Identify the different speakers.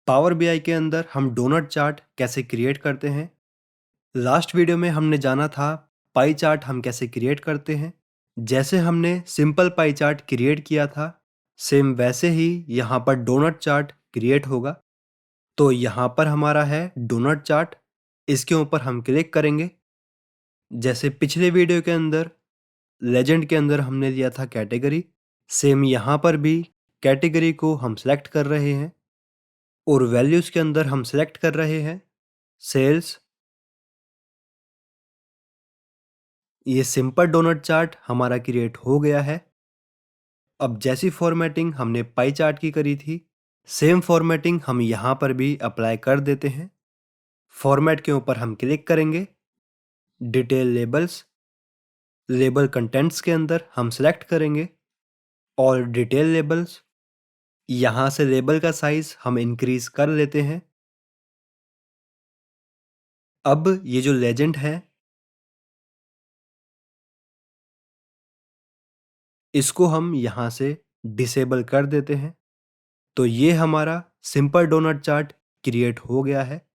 Speaker 1: Power BI के अंदर हम डोनट चार्ट कैसे क्रिएट करते हैं। लास्ट वीडियो में हमने जाना था पाई चार्ट हम कैसे क्रिएट करते हैं। जैसे हमने सिंपल पाई चार्ट क्रिएट किया था, सेम वैसे ही यहाँ पर डोनट चार्ट क्रिएट होगा। तो यहाँ पर हमारा है डोनट चार्ट, इसके ऊपर हम क्लिक करेंगे। जैसे पिछले वीडियो के अंदर लेजेंड के अंदर हमने लिया था कैटेगरी, सेम यहाँ पर भी कैटेगरी को हम सेलेक्ट कर रहे हैं और वैल्यूज़ के अंदर हम सेलेक्ट कर रहे हैं सेल्स। ये सिंपल डोनट चार्ट हमारा क्रिएट हो गया है। अब जैसी फॉर्मेटिंग हमने पाई चार्ट की करी थी, सेम फॉर्मेटिंग हम यहाँ पर भी अप्लाई कर देते हैं। फॉर्मेट के ऊपर हम क्लिक करेंगे, डिटेल लेबल्स, लेबल कंटेंट्स के अंदर हम सेलेक्ट करेंगे और डिटेल लेबल्स। यहाँ से लेबल का साइज हम इंक्रीज कर लेते हैं। अब ये जो लेजेंड है, इसको हम यहाँ से डिसेबल कर देते हैं। तो ये हमारा सिंपल डोनट चार्ट क्रिएट हो गया है।